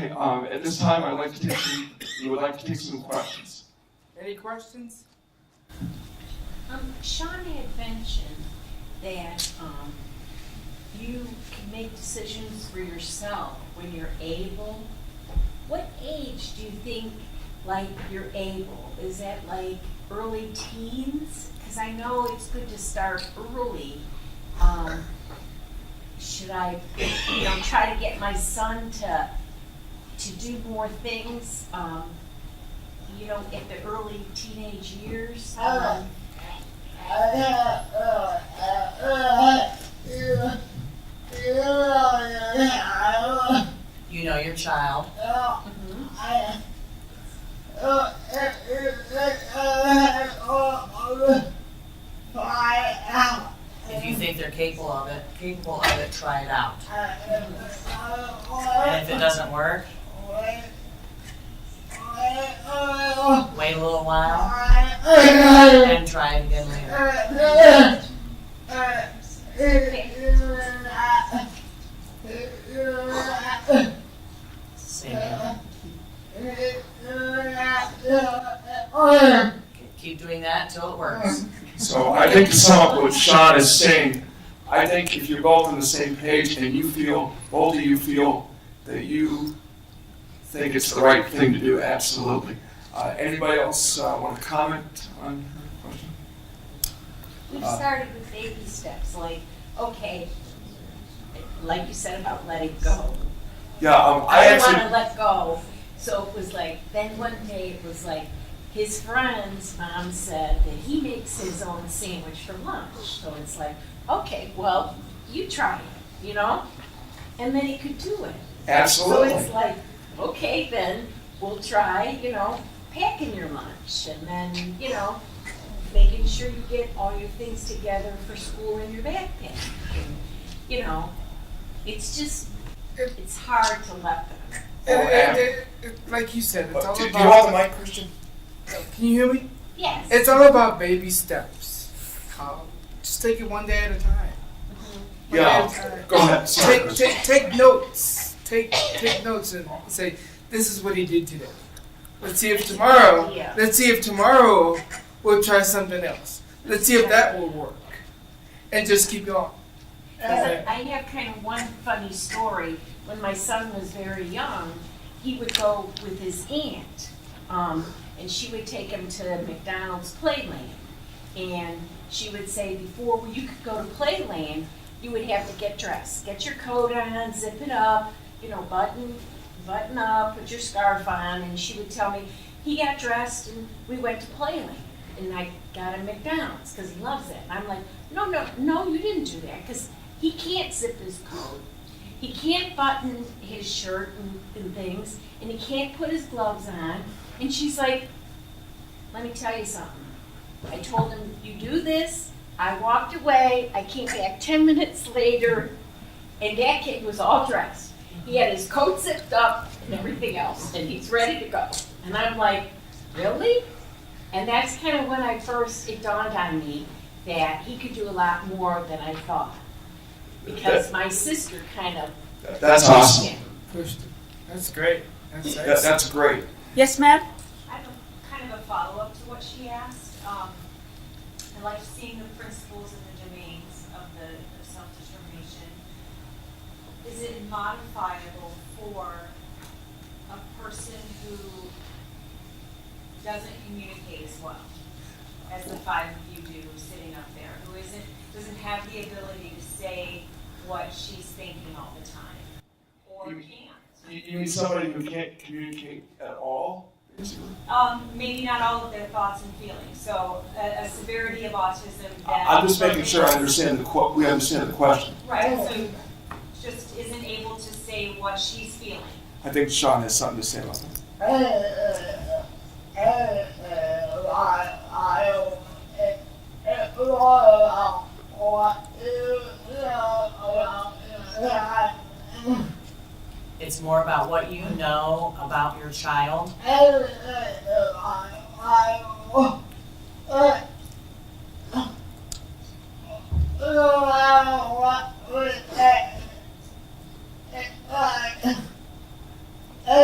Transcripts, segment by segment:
Okay, at this time, we would like to take some questions. Any questions? Sean had mentioned that you can make decisions for yourself when you're able. What age do you think, like, you're able? Is that like early teens? Because I know it's good to start early. Should I, try to get my son to do more things, at the early teenage years? You know your child. If you think they're capable of it, try it out. And if it doesn't work, wait a little while and try it again later. Same here. Keep doing that until it works. So I think to sum up what Sean is saying, I think if you're both on the same page and both of you feel that you think it's the right thing to do, absolutely. Anybody else want to comment on her question? We've started with baby steps, like, okay, like you said about letting go. Yeah, I didn't want to let go, so it was like, then one day it was like, his friend's mom said that he makes his own sandwich for lunch. So it's like, okay, well, you try it, And then he could do it. Absolutely. So it's like, okay, then we'll try, packing your lunch. And then, making sure you get all your things together for school in your backpack. And, it's just, it's hard to let them. Like you said, it's all Do you about. want the mic, Christian? Can you hear me? Yes. It's all about baby steps. Just take it one day at a time. One day at a time. Go ahead. Sorry, Christian. Take notes. Take notes and say, this is what he did today. Let's see if tomorrow we'll try something else. Let's see if that will work. And just keep going. I have kind of one funny story. When my son was very young, he would go with his aunt, and she would take him to McDonald's Playland. And she would say, before you could go to Playland, you would have to get dressed. Get your coat on, zip it up, button up, put your scarf on. And she would tell me, he got dressed and we went to Playland. And I got him McDonald's because he loves it. And I'm like, no, you didn't do that, because he can't zip his coat. He can't button his shirt and things, and he can't put his gloves on. And she's like, let me tell you something. I told him, you do this. I walked away. I came back 10 minutes later, and that kid was all dressed. He had his coat zipped up and everything else, and he's ready to go. And I'm like, really? And that's kind of when it dawned on me that he could do a lot more than I thought. Because my sister kind of That's awesome. Pushed it. That's great. That's great. Yes, ma'am? I have kind of a follow-up to what she asked. I like seeing the principles and the domains of the self-determination. Is it modifiable for a person who doesn't communicate as well as the five of you do sitting up there, who doesn't have the ability to say what she's thinking all the time, or can't? You mean somebody who can't communicate at all? Maybe not all of their thoughts and feelings. So a severity of autism that I'm just making sure I understand we understand the question. right. So just isn't able to say what she's feeling. I think Sean has something to say about that. It's more about what you know about your child. He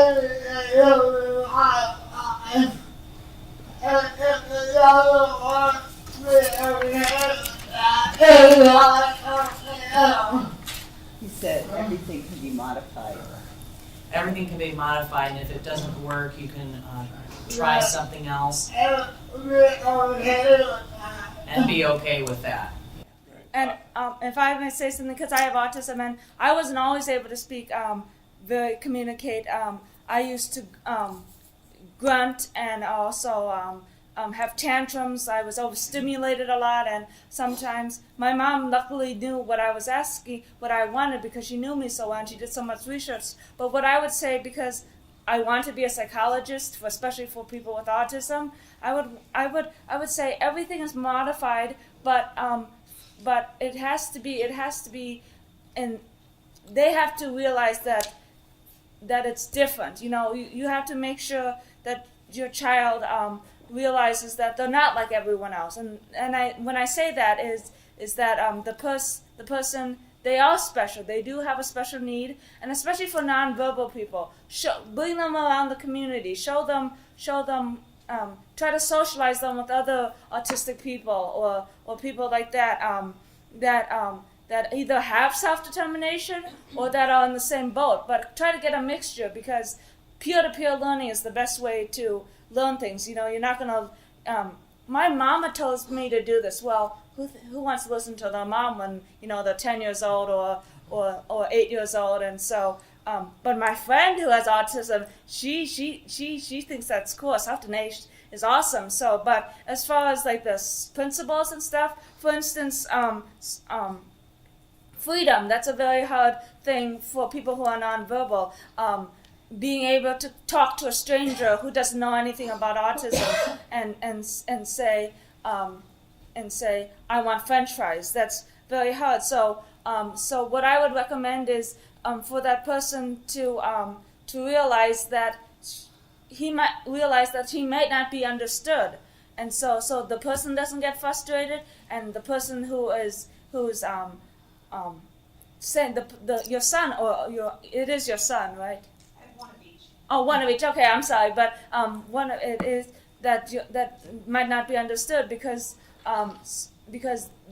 said everything can be modified. Everything can be modified, and if it doesn't work, you can try something else and be okay with that. And if I may say something, because I have autism and I wasn't always able to speak, communicate. I used to grunt and also have tantrums. I was overstimulated a lot, and sometimes my mom luckily knew what I was asking, what I wanted, because she knew me so well and she did so much research. But what I would say, because I want to be a psychologist, especially for people with autism, I would say everything is modified, but it has to be, and they have to realize that it's different. You know, you have to make sure that your child realizes that they're not like everyone else. And when I say that is that the person, they are special. They do have a special need, and especially for nonverbal people, bring them around the community. Show them. Try to socialize them with other autistic people or people like that that either have self-determination or that are in the same boat. But try to get a mixture, because peer-to-peer learning is the best way to learn things. You know, you're not gonna. My mama tells me to do this. Well, who wants to listen to their mom when they're 10 years old or 8 years old? And so, but my friend who has autism, she thinks that's cool. Self-determination is awesome. So, but as far as like the principles and stuff, for instance, freedom. That's a very hard thing for people who are nonverbal. Being able to talk to a stranger who doesn't know anything about autism and say I want French fries. That's very hard. So what I would recommend is for that person to realize that he might not be understood, and so the person doesn't get frustrated, and the person who's saying your son it is your son, right? One of each. Oh, one of each. Okay, I'm sorry, but one of it is that might not be understood because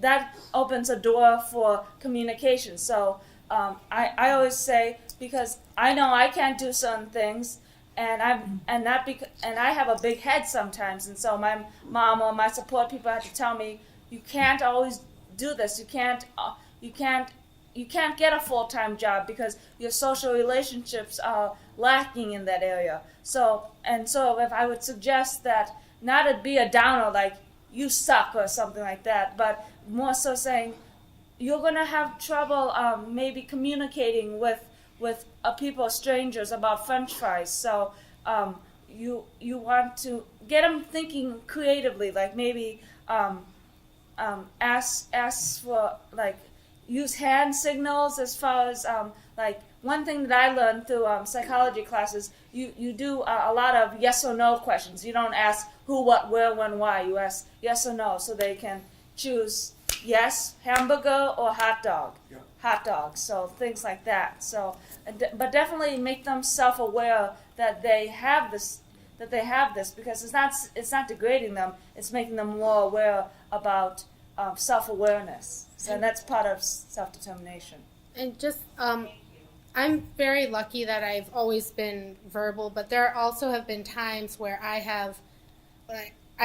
that opens a door for communication. So I always say, because I know I can't do certain things, and I have a big head sometimes, and so my mom or my support people have to tell me, you can't always do this. You can't get a full-time job because your social relationships are lacking in that area. So if I would suggest that, not to be a downer like you suck or something like that, but more so saying you're going to have trouble maybe communicating with people, strangers, about French fries. So you want to get them thinking creatively, like maybe ask for, like, use hand signals, as far as like one thing that I learned through psychology classes. You do a lot of yes or no questions. You don't ask who, what, where, when, why. You ask yes or no, so they can choose yes, hamburger, or hot dog. Yeah. Hot dog. So things like that. So, but definitely make them self-aware that they have this. Because it's not degrading them. It's making them more aware about self-awareness. So that's part of self-determination. And just, I'm very lucky that I've always been verbal, but there also have been times where I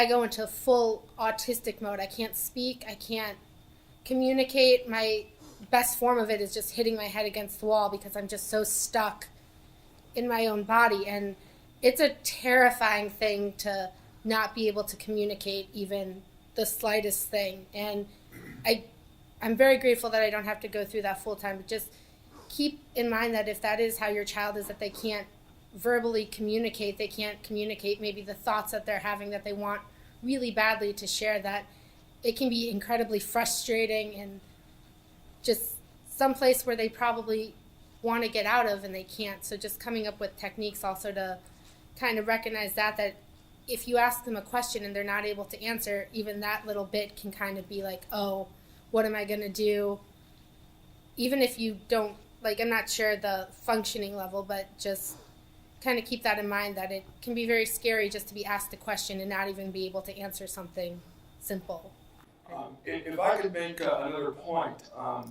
go into full autistic mode. I can't speak, I can't communicate. My best form of it is just hitting my head against the wall because I'm just so stuck in my own body. And it's a terrifying thing to not be able to communicate even the slightest thing. And I'm very grateful that I don't have to go through that full time, but just keep in mind that if that is how your child is, that they can't verbally communicate, they can't communicate maybe the thoughts that they're having that they want really badly to share, that it can be incredibly frustrating and just someplace where they probably want to get out of and they can't. So just coming up with techniques also to kind of recognize that if you ask them a question and they're not able to answer, even that little bit can kind of be like, oh, what am I going to do? Even if you don't, like, I'm not sure the functioning level, but just kind of keep that in mind, that it can be very scary just to be asked a question and not even be able to answer something simple. If I could make another point, I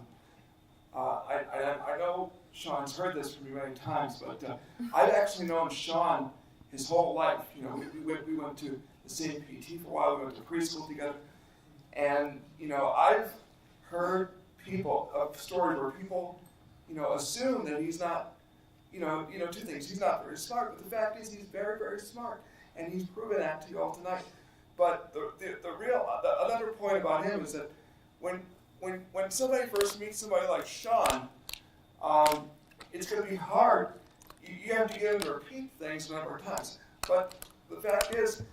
know Sean's heard this from me many times, but I've actually known Sean his whole life. You know, we went to the same PT for a while. We went to preschool together, and you know, I've heard stories where people, you know, assume that he's not. You know, two things. He's not very smart, but the fact is he's very, very smart, and he's proven that to you all tonight. But another point about him is that when somebody first meets somebody like Sean, it's going to be hard. You have to get him to repeat things a number of times. But the fact is,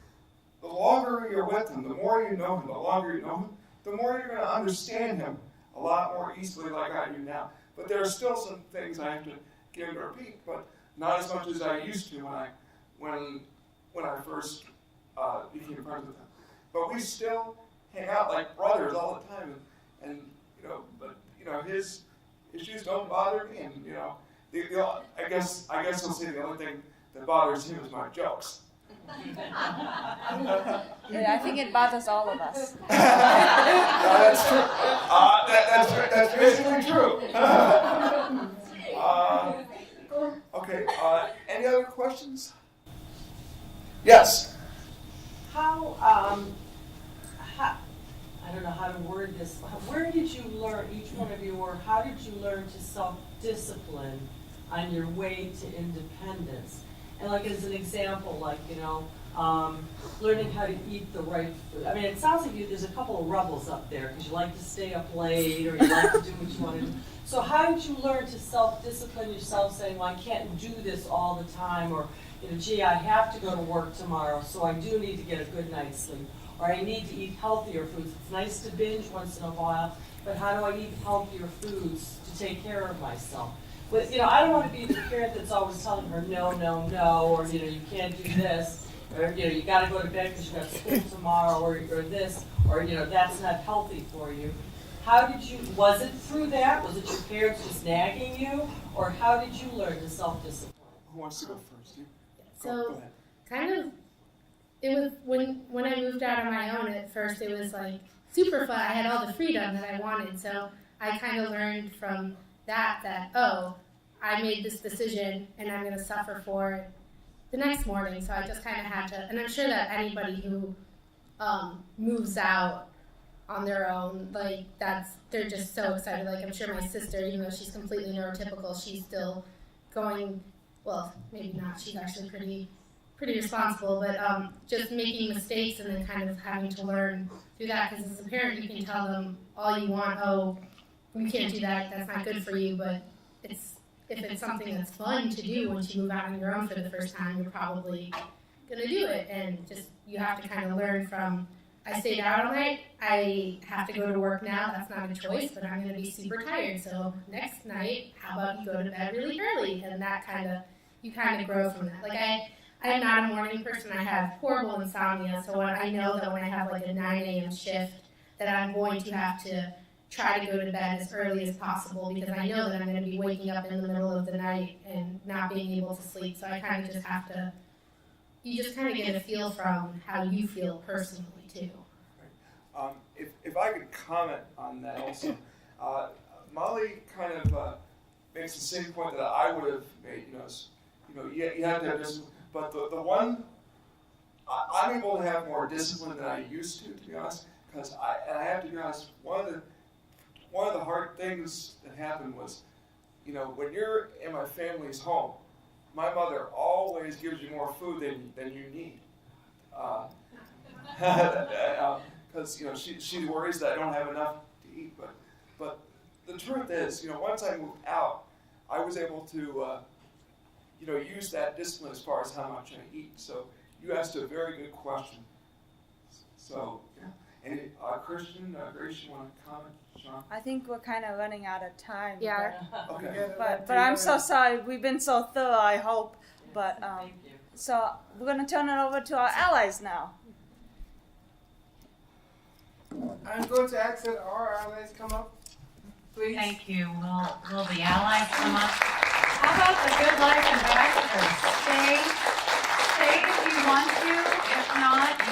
the longer you're with him, the more you know him, the longer you know him, the more you're going to understand him a lot more easily like I do now. But there are still some things I have to get him to repeat, but not as much as I used to when I first became friends with him. But we still hang out like brothers all the time, and you know, but you know, his issues don't bother me, and you know, I guess I'll say the only thing that bothers him is my jokes. Yeah, I think it bothers all of us. That's true. That's basically true. Okay. Any other questions? Yes. How I don't know how to word this. Where did you learn, each one of you, or how did you learn to self-discipline on your way to independence? And like as an example, like, you know, learning how to eat the right food. I mean, it sounds like there's a couple of rebels up there because you like to stay up late or you like to do what you want to do. So how did you learn to self-discipline yourself, saying, well, I can't do this all the time, or, you know, gee, I have to go to work tomorrow, so I do need to get a good night's sleep, or I need to eat healthier foods. It's nice to binge once in a while, but how do I eat healthier foods to take care of myself? But, you know, I don't want to be the parent that's always telling her no, no, no, or, you know, you can't do this, or, you know, you got to go to bed because you got school tomorrow, or this, or, you know, that's not healthy for you. How did you, was it through that? Was it your parents just nagging you? Or how did you learn to self-discipline? Who wants to go first? You? Go So ahead. kind of, it was when I moved out on my own at first, it was like super fun. I had all the freedom that I wanted. So I kind of learned from that, oh, I made this decision and I'm going to suffer for it the next morning. So I just kind of had to, and I'm sure that anybody who moves out on their own, like they're just so excited. Like I'm sure my sister, even though she's completely neurotypical, she's still going, well, maybe not, she's actually pretty responsible, but just making mistakes and then kind of having to learn through that, because as a parent you can tell them all you want, oh, you can't do that, that's not good for you, but if it's something that's fun to do once you move out on your own for the first time, you're probably going to do it, and just you have to kind of learn from, I stayed out all night, I have to go to work now, that's not a choice, but I'm going to be super tired, so next night, how about you go to bed really early, and that you kind of grow from that. Like I'm not a morning person, I have horrible insomnia, so I know that when I have like a 9 a.m. shift, that I'm going to have to try to go to bed as early as possible, because I know that I'm going to be waking up in the middle of the night and not being able to sleep, so I kind of just have to, you just kind of get a feel from how you feel personally too. If I could comment on that also, Molly kind of makes the same point that I would have made. You have to have discipline, but the one I'm able to have more discipline than I used to be honest. Because I have to be honest, one of the hard things that happened was, when you're in my family's home, my mother always gives you more food than you need. Because she worries that I don't have enough to eat. But the truth is, once I moved out, I was able to use that discipline as far as how much I eat. So you asked a very good question. So yeah. And Christian, Grace, you want to comment, Sean? I think we're kind of running out of time. Yeah. Okay. But I'm so sorry. We've been so thorough, I hope. But Thank you. so we're going to turn it over to our allies now. I'm going to ask that our allies come up, please. Thank you. Will the allies come up? How about the Good Life ambassadors? Stay want to, if not,